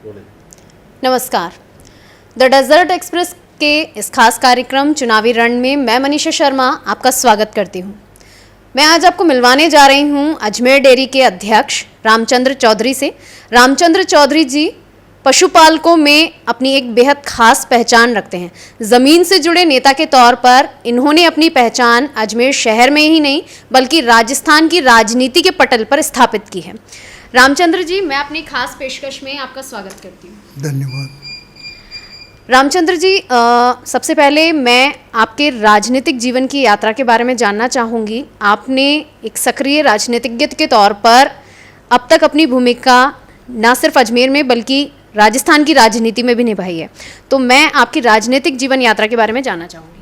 नमस्कार। The desert express के इस खास कार्यक्रम चुनावी रण में मैं मनीषा शर्मा आपका स्वागत करती हूं। मैं आज आपको मिलवाने जा रही हूं अजमेर डेयरी के अध्यक्ष रामचंद्र चौधरी से। रामचंद्र चौधरी जी पशुपालकों में अपनी एक बेहद खास पहचान रखते हैं। ज़मीन से जुड़े नेता के तौर पर इन्होंने अपनी पहचान अजमेर शहर में ही नहीं बल्कि राजस्थान की राजनीति के पटल पर स्थापित की है। रामचंद्र जी, मैं अपनी खास पेशकश में आपका स्वागत करती हूँ। धन्यवाद। रामचंद्र जी, सबसे पहले मैं आपके राजनीतिक जीवन की यात्रा के बारे में जानना चाहूँगी। आपने एक सक्रिय राजनीतिज्ञ के तौर पर अब तक अपनी भूमिका न सिर्फ अजमेर में बल्कि राजस्थान की राजनीति में भी निभाई है, तो मैं आपकी राजनीतिक जीवन यात्रा के बारे में जानना चाहूँगी।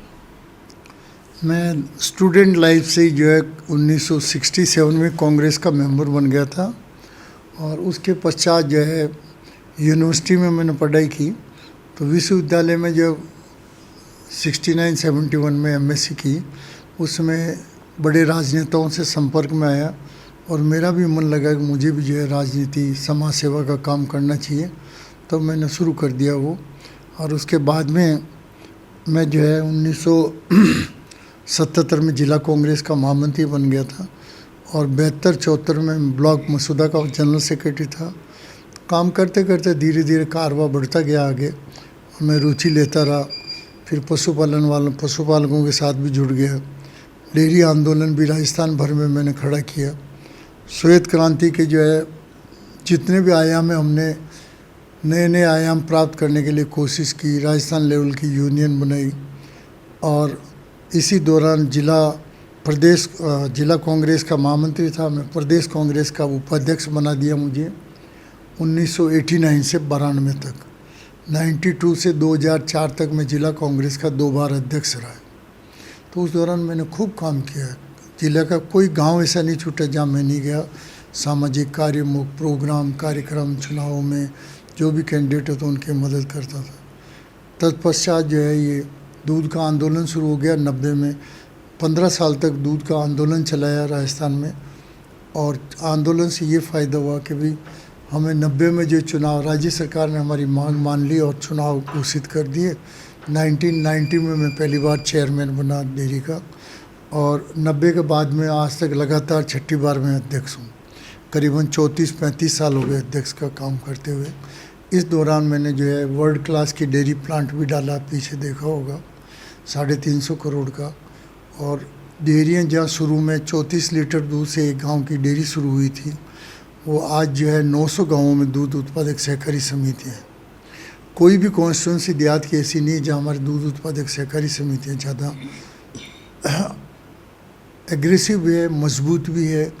मैं स्टूडेंट लाइफ से जो है 1967 में कांग्रेस का मेंबर बन गया था और उसके पश्चात जो है यूनिवर्सिटी में मैंने पढ़ाई की। तो विश्वविद्यालय में जब 69-71 में एमएससी की, उसमें बड़े राजनेताओं से संपर्क में आया और मेरा भी मन लगा कि मुझे भी जो है राजनीति समाज सेवा का काम करना चाहिए, तो मैंने शुरू कर दिया वो। और उसके बाद में मैं जो है 1977 में जिला कांग्रेस का महामंत्री बन गया था और 72-74 में ब्लॉक मसूदा का जनरल सेक्रेटरी था। काम करते करते धीरे धीरे कारवा बढ़ता गया आगे और मैं रुचि लेता रहा। फिर पशुपालकों के साथ भी जुड़ गया। डेयरी आंदोलन भी राजस्थान भर में मैंने खड़ा किया। श्वेत क्रांति के जो है जितने भी आयाम है, हमने नए नए आयाम प्राप्त करने के लिए कोशिश की। राजस्थान लेवल की यूनियन बनाई और इसी दौरान जिला कांग्रेस का महामंत्री था मैं। प्रदेश कांग्रेस का उपाध्यक्ष बना दिया मुझे 1989 से 92 तक। 92 से 2004 तक मैं जिला कांग्रेस का 2 बार अध्यक्ष रहा। तो उस दौरान मैंने खूब काम किया। जिला का कोई गांव ऐसा नहीं छूटा जहां मैं नहीं गया। सामाजिक कार्य, प्रोग्राम, कार्यक्रम, चुनावों में जो भी कैंडिडेट हो तो उनकी मदद करता था। तत्पश्चात जो है ये दूध का आंदोलन शुरू हो गया 90 में। 15 साल तक दूध का आंदोलन चलाया राजस्थान में और आंदोलन से ये फ़ायदा हुआ कि भाई हमें 90 में जो चुनाव, राज्य सरकार ने हमारी मांग मान ली और चुनाव घोषित कर दिए। 1990 में मैं पहली बार चेयरमैन बना डेयरी का और 90 के बाद में आज तक लगातार 6ठी बार मैं अध्यक्ष हूँ। करीबन 34-35 साल हो गए अध्यक्ष का काम करते हुए। इस दौरान मैंने जो है वर्ल्ड क्लास की डेयरी प्लांट भी डाला, पीछे देखा होगा, 350 करोड़ का। और डेयरियाँ जहाँ शुरू में 34 लीटर दूध से एक गांव की डेयरी शुरू हुई थी, वो आज जो है 900 गांवों में दूध उत्पादक सहकारी समिति है। कोई भी कॉन्स्टिट्यूंसी देहात की ऐसी नहीं जहाँ हमारी दूध उत्पादक सहकारी समितियाँ ज़्यादा एग्रेसिव भी है, मजबूत भी है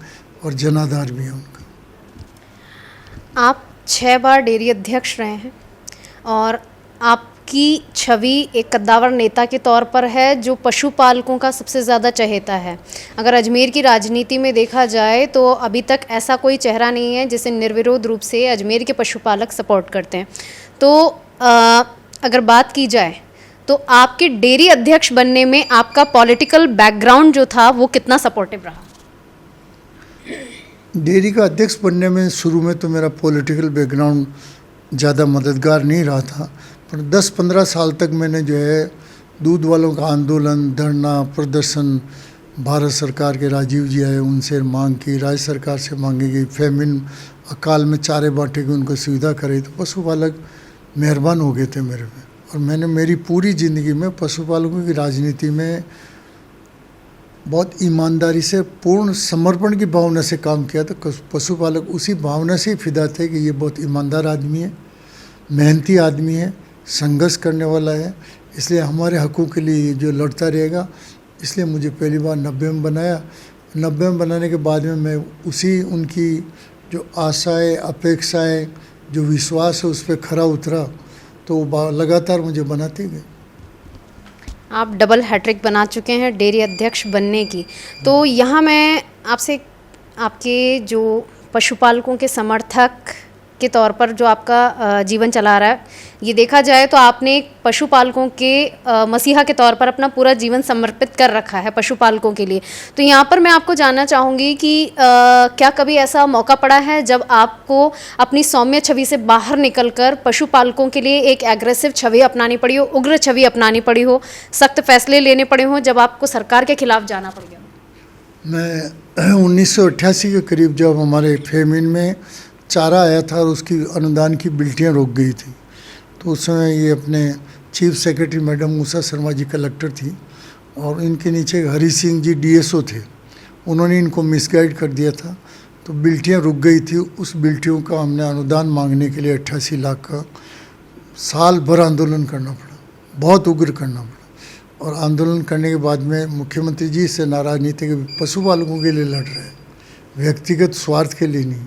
और जनाधार भी है उनका। आप 6 बार डेयरी अध्यक्ष रहे हैं और आपकी छवि एक कद्दावर नेता के तौर पर है जो पशुपालकों का सबसे ज़्यादा चहेता है। अगर अजमेर की राजनीति में देखा जाए तो अभी तक ऐसा कोई चेहरा नहीं है जिसे निर्विरोध रूप से अजमेर के पशुपालक सपोर्ट करते हैं। तो अगर बात की जाए तो आपके डेयरी अध्यक्ष बनने में आपका पॉलिटिकल बैकग्राउंड जो था वो कितना सपोर्टिव रहा? डेयरी का अध्यक्ष बनने में शुरू में तो मेरा पॉलिटिकल बैकग्राउंड ज़्यादा मददगार नहीं रहा था, पर 10-15 साल तक मैंने जो है दूध वालों का आंदोलन, धरना, प्रदर्शन, भारत सरकार के राजीव जी आए उनसे मांग की, राज्य सरकार से मांगी गई, फेमिन अकाल में चारे बांटे की उनको सुविधा कराई, तो पशुपालक मेहरबान हो गए थे मेरे पे। और मैंने मेरी पूरी ज़िंदगी में पशुपालकों की राजनीति में बहुत ईमानदारी से, पूर्ण समर्पण की भावना से काम किया। तो पशुपालक उसी भावना से ही फिदा थे कि ये बहुत ईमानदार आदमी है, मेहनती आदमी है, संघर्ष करने वाला है, इसलिए हमारे हकों के लिए जो लड़ता रहेगा। इसलिए मुझे पहली बार 90 में बनाया। 90 में बनाने के बाद में मैं उसी उनकी जो आशाएं, अपेक्षाएं, जो विश्वास है उस पर खरा उतरा, तो लगातार मुझे बनाते गए। आप डबल हैट्रिक बना चुके हैं डेयरी अध्यक्ष बनने की। तो यहाँ मैं आपसे आपके जो पशुपालकों के समर्थक के तौर पर जो आपका जीवन चला रहा है, ये देखा जाए तो आपने एक पशुपालकों के मसीहा के तौर पर अपना पूरा जीवन समर्पित कर रखा है पशुपालकों के लिए। तो यहाँ पर मैं आपको जानना चाहूँगी कि क्या कभी ऐसा मौका पड़ा है जब आपको अपनी सौम्य छवि से बाहर निकलकर पशुपालकों के लिए एक एग्रेसिव छवि अपनानी पड़ी हो, उग्र छवि अपनानी पड़ी हो, सख्त फैसले लेने पड़े हों, जब आपको सरकार के खिलाफ जाना पड़ गया? मैं 1988 के करीब जब हमारे फेमिन में चारा आया था और उसकी अनुदान की बिल्टियाँ रुक गई थी, तो उस समय ये अपने chief secretary madam Usha Sharma ji collector थी और इनके नीचे हरी सिंह जी डीएसओ थे। उन्होंने इनको मिसगाइड कर दिया था, तो बिल्टियाँ रुक गई थी। उस बिल्टियों का हमने अनुदान मांगने के लिए 88 लाख का साल भर आंदोलन करना पड़ा, बहुत उग्र करना पड़ा। और आंदोलन करने के बाद में मुख्यमंत्री जी से नाराज नहीं थे कि पशुपालकों के लिए लड़ रहे हैं, व्यक्तिगत स्वार्थ के लिए नहीं।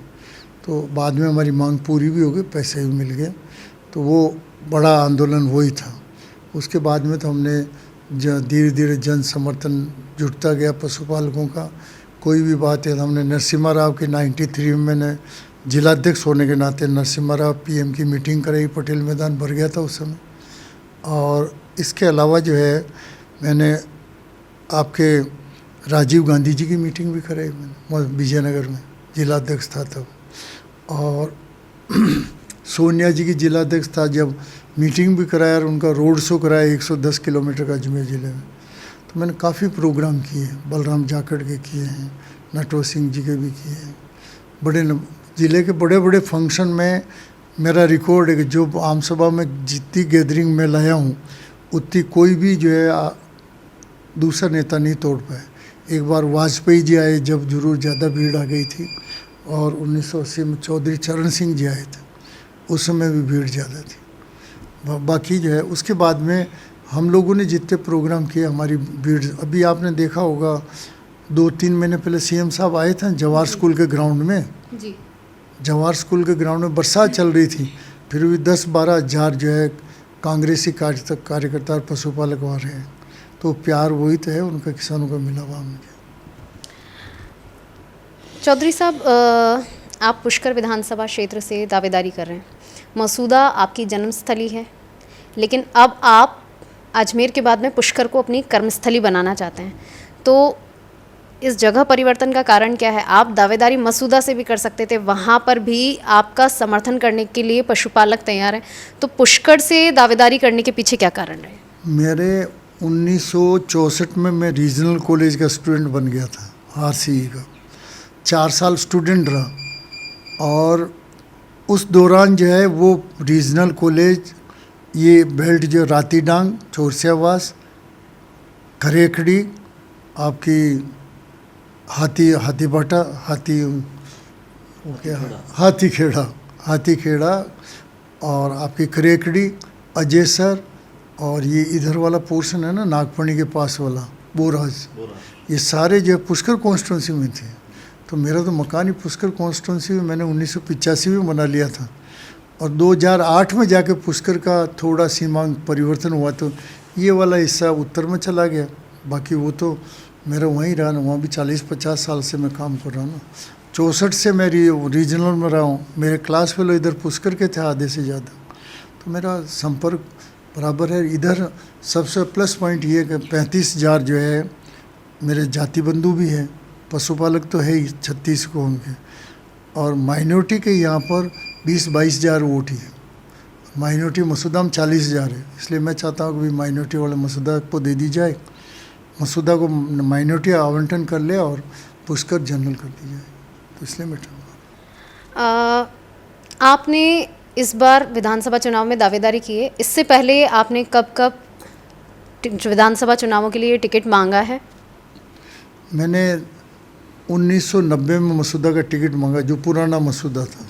तो बाद में हमारी मांग पूरी भी हो गई, पैसे भी मिल गए, तो वो बड़ा आंदोलन वही था। उसके बाद में तो हमने धीरे धीरे जन समर्थन जुटता गया पशुपालकों का। कोई भी बात है, हमने नरसिम्हा राव के 93 में मैंने जिलाध्यक्ष होने के नाते नरसिम्हा राव पीएम की मीटिंग कराई, पटेल मैदान भर गया था उस समय। और इसके अलावा जो है मैंने आपके राजीव गांधी जी की मीटिंग भी कराई, मैंने विजयनगर में जिलाध्यक्ष था तब। और सोनिया जी की जिलाध्यक्ष था जब, मीटिंग भी कराया और उनका रोड शो कराया 110 किलोमीटर का अजमेर ज़िले में। तो मैंने काफ़ी प्रोग्राम किए, बलराम जाखड़ के किए हैं, नटवर सिंह जी के भी किए हैं। ज़िले के बड़े बड़े फंक्शन में मेरा रिकॉर्ड है कि जो आम सभा में जितनी गैदरिंग में लाया हूँ उतनी कोई भी जो है दूसरा नेता नहीं तोड़ पाए। एक बार वाजपेयी जी आए जब जरूर ज़्यादा भीड़ आ गई थी, और 1980 में चौधरी चरण सिंह जी आए थे, उस समय भी भीड़ ज़्यादा थी। बाकी जो है उसके बाद में हम लोगों ने जितने प्रोग्राम किए हमारी भीड़, अभी आपने देखा होगा 2-3 महीने पहले सीएम साहब आए थे जवाहर स्कूल के ग्राउंड में जी। जवाहर स्कूल के ग्राउंड में बरसात चल रही थी, फिर भी 10-12 हज़ार जो है कांग्रेसी कार्यकर्ता और पशुपालक वहाँ रहे। तो प्यार वही तो है उनका, किसानों का मिला हुआ मुझे। चौधरी साहब, आप पुष्कर विधानसभा क्षेत्र से दावेदारी कर रहे हैं। मसूदा आपकी जन्मस्थली है, लेकिन अब आप अजमेर के बाद में पुष्कर को अपनी कर्मस्थली बनाना चाहते हैं। तो इस जगह परिवर्तन का कारण क्या है? आप दावेदारी मसूदा से भी कर सकते थे, वहाँ पर भी आपका समर्थन करने के लिए पशुपालक तैयार हैं, तो पुष्कर से दावेदारी करने के पीछे क्या कारण रहे? मेरे 1964 में मैं रीजनल कॉलेज का स्टूडेंट बन गया था, आरसीई का। 4 साल स्टूडेंट रहा, और उस दौरान जो है वो रीजनल कॉलेज ये बेल्ट जो रातीडांग, चोरसियावास, खरेखड़ी, आपकी हाथीबाटा, हाथीखेड़ा और आपकी खरेखड़ी, अजयसर, और ये इधर वाला पोर्शन है ना नागपणी के पास वाला बोराज, ये सारे जो पुष्कर कॉन्स्टिट्यूंसी में थे। तो मेरा तो मकान ही पुष्कर कॉन्स्टिट्यूंसी में मैंने 1985 में बना लिया था, और 2008 में जाके पुष्कर का थोड़ा सीमांक परिवर्तन हुआ, तो ये वाला हिस्सा उत्तर में चला गया। बाकी वो तो मेरा वहीं रहा ना, वहाँ भी 40-50 साल से मैं काम कर रहा हूँ ना। 64 से मैं रीजनल में रहा हूँ। मेरे क्लास फेलो इधर पुष्कर के थे आधे से ज़्यादा, तो मेरा संपर्क बराबर है। इधर सबसे प्लस पॉइंट ये है कि 35,000 जो है मेरे जाति बंधु भी हैं, पशुपालक तो है ही 36 को होंगे, और माइनॉरिटी के यहाँ पर 20-22,000 वोट ही है। माइनॉरिटी मसूदा में 40,000 है, इसलिए मैं चाहता हूँ कि माइनॉरिटी वाले मसूदा को दे दी जाए, मसूदा को माइनॉरिटी आवंटन कर ले और पुष्कर जनरल कर दी जाए, तो इसलिए मैं चाहूँगा। आपने इस बार विधानसभा चुनाव में दावेदारी की है, इससे पहले आपने कब विधानसभा चुनावों के लिए टिकट मांगा है? मैंने 1990 में मसूदा का टिकट मांगा, जो पुराना मसूदा था।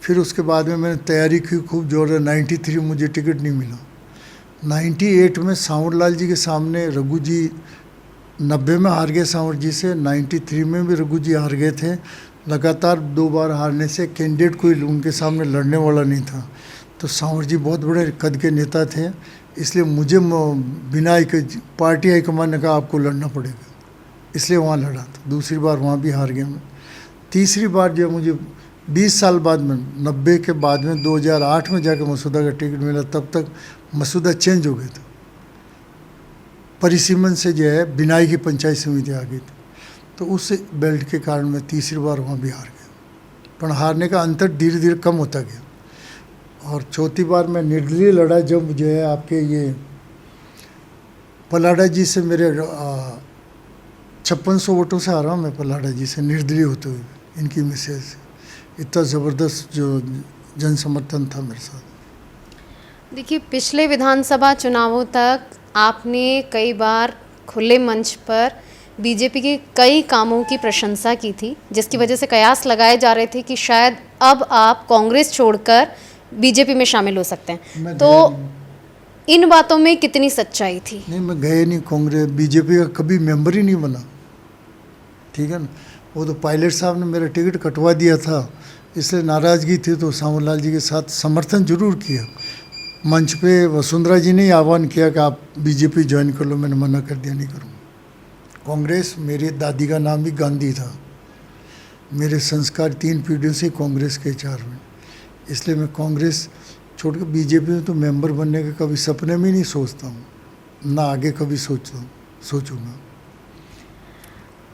फिर उसके बाद में मैंने तैयारी की खूब जोर है। 93 मुझे टिकट नहीं मिला। 98 में सांवर लाल जी के सामने रघु जी 90 में हार गए सांवर जी से, 93 में भी रघु जी हार गए थे। लगातार 2 बार हारने से कैंडिडेट कोई उनके सामने लड़ने वाला नहीं था। तो सांवर जी बहुत बड़े कद के नेता थे, इसलिए मुझे बिना पार्टी हाईकमान ने कहा आपको लड़ना पड़ेगा, इसलिए वहाँ लड़ा था। दूसरी बार वहाँ भी हार गया मैं। तीसरी बार जो मुझे 20 साल बाद में 90 के बाद में 2008 में जाके मसूदा का टिकट मिला, तब तक मसूदा चेंज हो गया था। परिसीमन से जो है बिनाई की पंचायत समिति आ गई थी, तो उस बेल्ट के कारण मैं तीसरी बार वहाँ भी हार गया। पर हारने का अंतर धीरे धीरे कम होता गया। और चौथी बार मैं निर्दलीय लड़ा, जब जो है आपके ये पलाडा जी से मेरे 5600 वोटों से हारा मैं पलाडा जी से, निर्दलीय होते हुए इनकी मिसेज से। इतना ज़बरदस्त जो जन समर्थन था मेरे साथ। देखिए, पिछले विधानसभा चुनावों तक आपने कई बार खुले मंच पर बीजेपी के कई कामों की प्रशंसा की थी, जिसकी वजह से कयास लगाए जा रहे थे कि शायद अब आप कांग्रेस छोड़कर बीजेपी में शामिल हो सकते हैं। तो इन बातों में कितनी सच्चाई थी? नहीं, मैं गए नहीं कांग्रेस, बीजेपी का कभी मेंबर ही नहीं बना, ठीक है ना। वो तो पायलट साहब ने मेरा टिकट कटवा दिया था, इसलिए नाराज़गी थी, तो सावरलाल जी के साथ समर्थन जरूर किया। मंच पे वसुंधरा जी ने ही आह्वान किया कि आप बीजेपी ज्वाइन कर लो, मैंने मना कर दिया, नहीं करूँगा। कांग्रेस, मेरी दादी का नाम भी गांधी था, मेरे संस्कार 3 पीढ़ियों से कांग्रेस के 4 में, इसलिए मैं कांग्रेस छोड़ के बीजेपी में तो मेंबर बनने का कभी सपने में नहीं सोचता हूँ, ना आगे कभी सोचूंगा।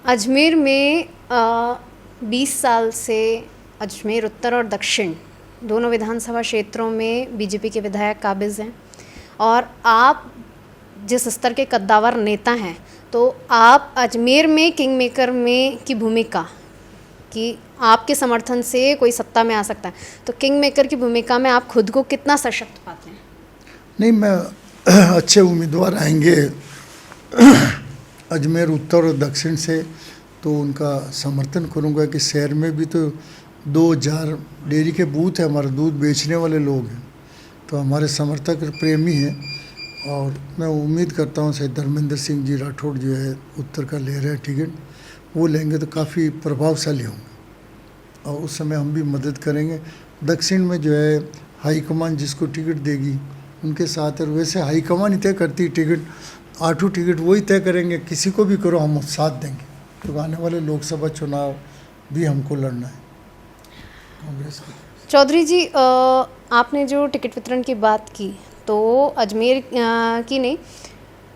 अजमेर में 20 साल से अजमेर उत्तर और दक्षिण दोनों विधानसभा क्षेत्रों में बीजेपी के विधायक काबिज हैं, और आप जिस स्तर के कद्दावर नेता हैं, तो आप अजमेर में किंग मेकर में की भूमिका कि आपके समर्थन से कोई सत्ता में आ सकता है, तो किंग मेकर की भूमिका में आप खुद को कितना सशक्त पाते हैं? नहीं, मैं अच्छे उम्मीदवार आएंगे अजमेर उत्तर और दक्षिण से, तो उनका समर्थन करूंगा कि शहर में भी तो 2000 डेयरी के बूथ है, हमारे दूध बेचने वाले लोग हैं, तो हमारे समर्थक प्रेमी हैं। और मैं उम्मीद करता हूँ शायद धर्मेंद्र सिंह जी राठौड़ जो है उत्तर का ले रहे हैं टिकट, वो लेंगे तो काफ़ी प्रभावशाली होंगे और उस समय हम भी मदद करेंगे। दक्षिण में जो है हाईकमान जिसको टिकट देगी उनके साथ है, वैसे हाईकमान ही तय करती टिकट, 8 टिकट वही तय करेंगे, किसी को भी करो हम साथ देंगे, तो आने वाले लोकसभा चुनाव भी हमको लड़ना है कांग्रेस की। चौधरी जी, आपने जो टिकट वितरण की बात की, तो अजमेर की नहीं,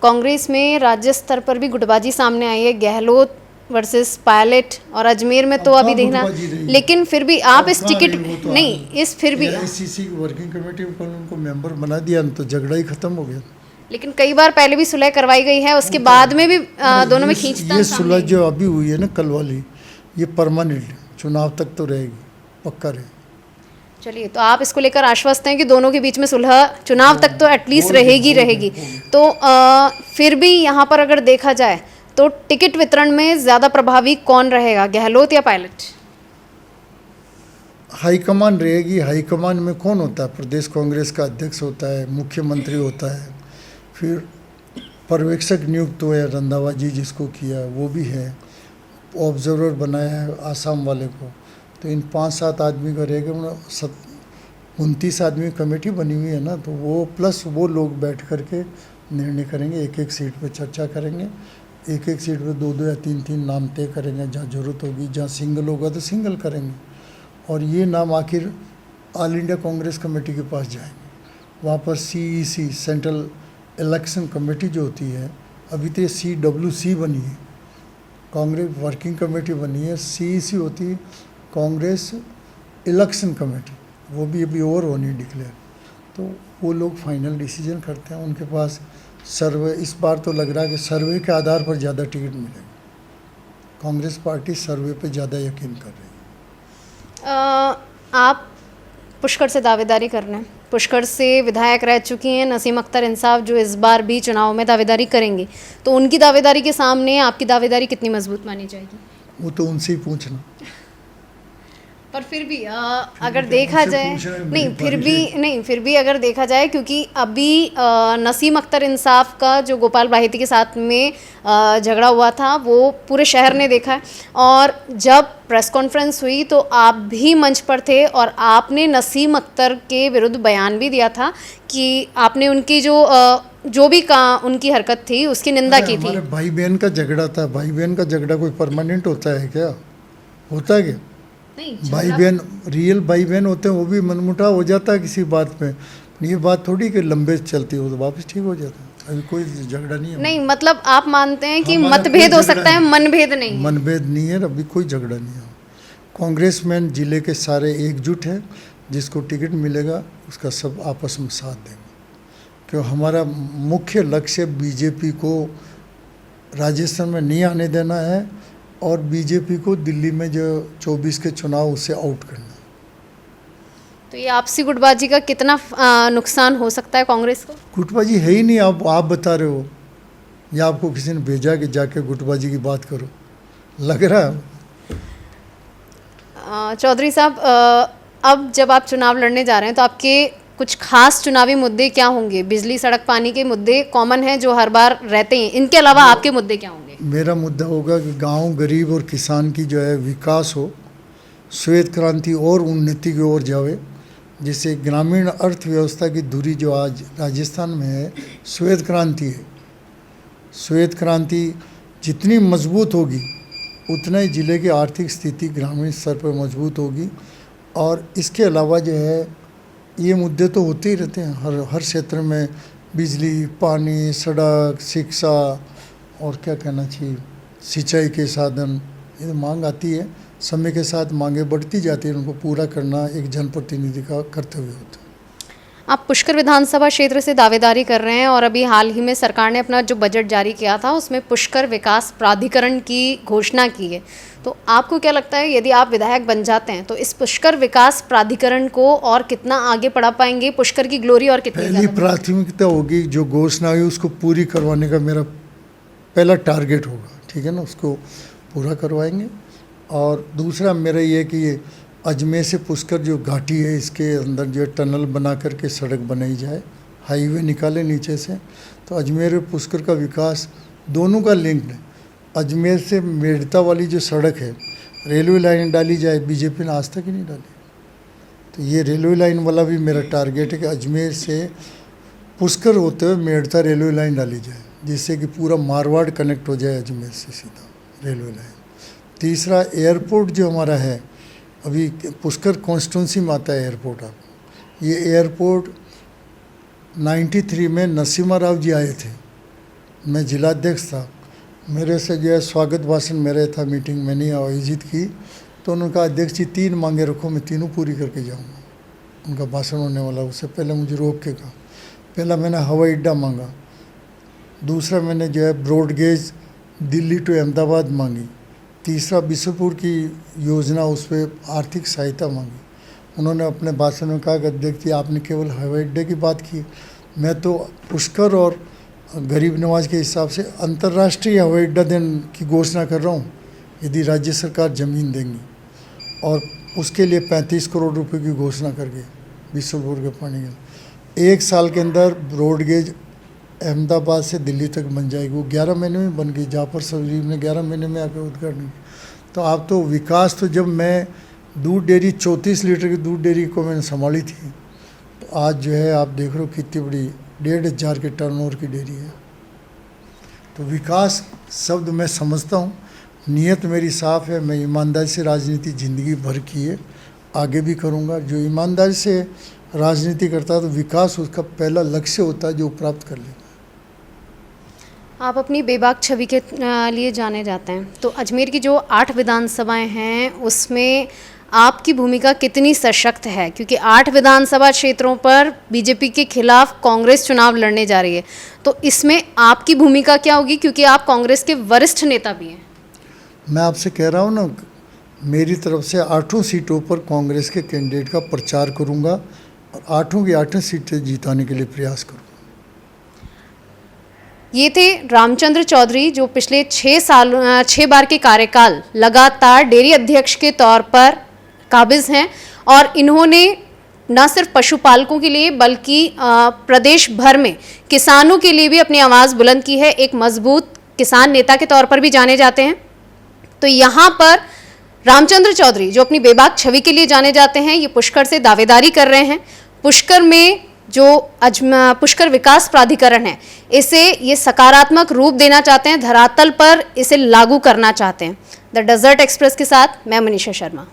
कांग्रेस में राज्य स्तर पर भी गुटबाजी सामने आई है, गहलोत वर्सेस पायलट, और अजमेर में तो अभी देखना, लेकिन फिर भी आप इस टिकट तो नहीं, इस फिर भी AICC वर्किंग कमेटी को उनको मेंबर बना दिया, तो झगड़ा ही खत्म हो गया। लेकिन कई बार पहले भी सुलह करवाई गई है, उसके बाद में भी दोनों में खींचतान। ये सुलह जो अभी हुई है ना कल वाली, ये परमानेंट चुनाव तक तो रहेगी, पक्का रहेगी। चलिए, तो आप इसको लेकर आश्वस्त हैं कि दोनों के बीच में सुलह चुनाव तक तो एटलीस्ट रहेगी। तो फिर भी यहाँ पर अगर देखा जाए तो टिकट वितरण में ज़्यादा प्रभावी कौन रहेगा, गहलोत या पायलट? हाईकमान रहेगी। हाईकमान में कौन होता है? प्रदेश कांग्रेस का अध्यक्ष होता है, मुख्यमंत्री होता है, फिर पर्यवेक्षक नियुक्त हुए रंधावा जी जिसको किया वो भी है, ऑब्जर्वर बनाया है आसाम वाले को, तो इन 5-7 आदमी का रहेगा, 29 आदमी कमेटी बनी हुई है ना, तो वो प्लस वो लोग बैठ करके निर्णय करेंगे, एक सीट पे चर्चा करेंगे, एक सीट पे 2-2 या 3-3 नाम तय करेंगे, जहाँ ज़रूरत होगी, जहाँ सिंगल होगा तो सिंगल करेंगे, और ये नाम आखिर ऑल इंडिया कांग्रेस कमेटी के पास जाएंगे। वहाँ पर CEC सेंट्रल इलेक्शन कमेटी जो होती है, अभी तो CWC बनी है, कांग्रेस वर्किंग कमेटी बनी है, CEC होती है कांग्रेस इलेक्शन कमेटी, वो भी अभी और होनी डिक्लेयर, तो वो लोग फाइनल डिसीजन करते हैं। उनके पास सर्वे, इस बार तो लग रहा है कि सर्वे के आधार पर ज़्यादा टिकट मिलेगा, कांग्रेस पार्टी सर्वे पे ज़्यादा यकीन कर रही है। आप पुष्कर से दावेदारी कर रहे हैं, पुष्कर से विधायक रह चुकी हैं नसीम अख्तर इंसाफ, जो इस बार भी चुनाव में दावेदारी करेंगे, तो उनकी दावेदारी के सामने आपकी दावेदारी कितनी मजबूत मानी जाएगी? वो तो उनसे ही पूछना। पर फिर भी अगर देखा जाए, फिर भी अगर देखा जाए, क्योंकि अभी नसीम अख्तर इंसाफ का जो गोपाल बाहिती के साथ में झगड़ा हुआ था वो पूरे शहर ने देखा है, और जब प्रेस कॉन्फ्रेंस हुई तो आप भी मंच पर थे और आपने नसीम अख्तर के विरुद्ध बयान भी दिया था कि आपने उनकी जो भी उनकी हरकत थी उसकी निंदा की थी। भाई बहन का झगड़ा था, भाई बहन का झगड़ा कोई परमानेंट होता है क्या? होता है क्या? नहीं, भाई झगड़ा- बहन, रियल भाई बहन होते हैं, वो भी मनमुटाव हो जाता है किसी बात पे। ये बात थोड़ी कि लंबे चलती हो तो वापस ठीक हो जाता है। अभी कोई झगड़ा नहीं है। नहीं, मतलब आप मानते हैं कि हमारा मतभेद कोई हो झगड़ा सकता है, नहीं। मनभेद नहीं है। मनभेद नहीं है, अभी कोई झगड़ा नहीं है। कांग्रेसमैन जिले के सारे एकजुट हैं, जिसको टिकट मिलेगा उसका सब आपस में साथ देंगे, क्योंकि हमारा मुख्य लक्ष्य बीजेपी को राजस्थान में नहीं आने देना है और बीजेपी को दिल्ली में जो 24 के चुनाव उससे आउट करना है। तो ये आपसी गुटबाजी का कितना नुकसान हो सकता है कांग्रेस को? गुटबाजी है ही नहीं, आप बता रहे हो, या आपको किसी ने भेजा कि जाके गुटबाजी की बात करो, लग रहा है? चौधरी साहब, अब जब आप चुनाव लड़ने जा रहे हैं तो आपके कुछ खास चुनावी मुद्दे क्या होंगे? बिजली, सड़क, पानी के मुद्दे कॉमन हैं जो हर बार रहते हैं, इनके अलावा आपके मुद्दे क्या होंगे? मेरा मुद्दा होगा कि गांव, गरीब और किसान की जो है विकास हो, श्वेत क्रांति और उन्नति की ओर जावे, जिससे ग्रामीण अर्थव्यवस्था की धुरी जो आज राजस्थान में है, श्वेत क्रांति है। श्वेत क्रांति जितनी मजबूत होगी उतना ही ज़िले की आर्थिक स्थिति ग्रामीण स्तर पर मजबूत होगी। और इसके अलावा जो है ये मुद्दे तो होते ही रहते हैं हर क्षेत्र में, बिजली, पानी, सड़क, शिक्षा और क्या कहना चाहिए, सिंचाई के साधन, ये मांग आती है। समय के साथ मांगे बढ़ती जाती है, उनको पूरा करना एक जनप्रतिनिधि का कर्तव्य होता है। आप पुष्कर विधानसभा क्षेत्र से दावेदारी कर रहे हैं और अभी हाल ही में सरकार ने अपना जो बजट जारी किया था उसमें पुष्कर विकास प्राधिकरण की घोषणा की है। तो आपको क्या लगता है, यदि आप विधायक बन जाते हैं तो इस पुष्कर विकास प्राधिकरण को और कितना आगे बढ़ा पाएंगे? पुष्कर की ग्लोरी और कितनी पहली प्राथमिकता होगी जो घोषणा हुई उसको पूरी करवाने का मेरा पहला टारगेट होगा, ठीक है ना, उसको पूरा करवाएंगे। और दूसरा मेरा ये कि ये अजमेर से पुष्कर जो घाटी है इसके अंदर जो टनल बना करके सड़क बनाई जाए, हाईवे निकाले नीचे से, तो अजमेर और पुष्कर का विकास दोनों का लिंक है। अजमेर से मेड़ता वाली जो सड़क है, रेलवे लाइन डाली जाए, बीजेपी ने आज तक ही नहीं डाली। तो ये रेलवे लाइन वाला भी मेरा टारगेट है कि अजमेर से पुष्कर होते हुए मेड़ता रेलवे लाइन डाली जाए, जिससे कि पूरा मारवाड़ कनेक्ट हो जाए अजमेर से सीधा रेलवे लाइन। तीसरा, एयरपोर्ट जो हमारा है, अभी पुष्कर कॉन्स्टिट्यूंसी में आता है एयरपोर्ट। आप ये एयरपोर्ट 93 में नरसिम्हा राव जी आए थे, मैं जिलाध्यक्ष था, मेरे से जो है स्वागत भाषण मेरा था, मीटिंग मैंने आयोजित की। तो उन्होंने कहा अध्यक्ष जी 3 मांगे रखो, मैं तीनों पूरी करके जाऊंगा। उनका भाषण होने वाला, उससे पहले मुझे रोक के कहा। पहला मैंने हवाई अड्डा मांगा, दूसरा मैंने जो है ब्रॉडगेज दिल्ली टू अहमदाबाद मांगी, तीसरा बिशनपुर की योजना, उस पर आर्थिक सहायता मांगी। उन्होंने अपने भाषण में कहा कि अध्यक्ष जी आपने केवल हवाई अड्डे की बात की, मैं तो पुष्कर और गरीब नवाज के हिसाब से अंतर्राष्ट्रीय हवाई अड्डा देने की घोषणा कर रहा हूँ, यदि राज्य सरकार ज़मीन देंगी। और उसके लिए 35 करोड़ रुपए की घोषणा करके बिशनपुर के पानी के 1 साल के अंदर ब्रॉडगेज अहमदाबाद से दिल्ली तक बन जाएगी। वो 11 महीने में बन गई, जाफर शरीफ ने 11 महीने में आकर उद्घाटन किया। तो आप तो विकास, तो जब मैं दूध डेयरी 34 लीटर की दूध डेयरी को मैंने संभाली थी, तो आज जो है आप देख रहे हो कितनी बड़ी 1,500 के टर्नओवर की डेयरी है। तो विकास शब्द मैं समझता हूँ, नीयत मेरी साफ़ है, मैं ईमानदारी से राजनीति ज़िंदगी भर की है, आगे भी करूँगा। जो ईमानदारी से राजनीति करता है तो विकास उसका पहला लक्ष्य होता है जो प्राप्त कर लेगा। आप अपनी बेबाक छवि के लिए जाने जाते हैं, तो अजमेर की जो 8 विधानसभाएं हैं उसमें आपकी भूमिका कितनी सशक्त है? क्योंकि 8 विधानसभा क्षेत्रों पर बीजेपी के खिलाफ कांग्रेस चुनाव लड़ने जा रही है, तो इसमें आपकी भूमिका क्या होगी? क्योंकि आप कांग्रेस के वरिष्ठ नेता भी हैं। मैं आपसे कह रहा हूँ ना, मेरी तरफ से 8 सीटों पर कांग्रेस के कैंडिडेट का प्रचार करूँगा और 8 की 8 सीटें जीताने के लिए प्रयास करूँगा। ये थे रामचंद्र चौधरी, जो पिछले 6 बार के कार्यकाल लगातार डेयरी अध्यक्ष के तौर पर काबिज हैं और इन्होंने न सिर्फ पशुपालकों के लिए बल्कि प्रदेश भर में किसानों के लिए भी अपनी आवाज़ बुलंद की है। एक मजबूत किसान नेता के तौर पर भी जाने जाते हैं। तो यहाँ पर रामचंद्र चौधरी, जो अपनी बेबाक छवि के लिए जाने जाते हैं, ये पुष्कर से दावेदारी कर रहे हैं। पुष्कर में जो पुष्कर विकास प्राधिकरण है, इसे ये सकारात्मक रूप देना चाहते हैं, धरातल पर इसे लागू करना चाहते हैं। द डेजर्ट एक्सप्रेस के साथ मैं मनीषा शर्मा।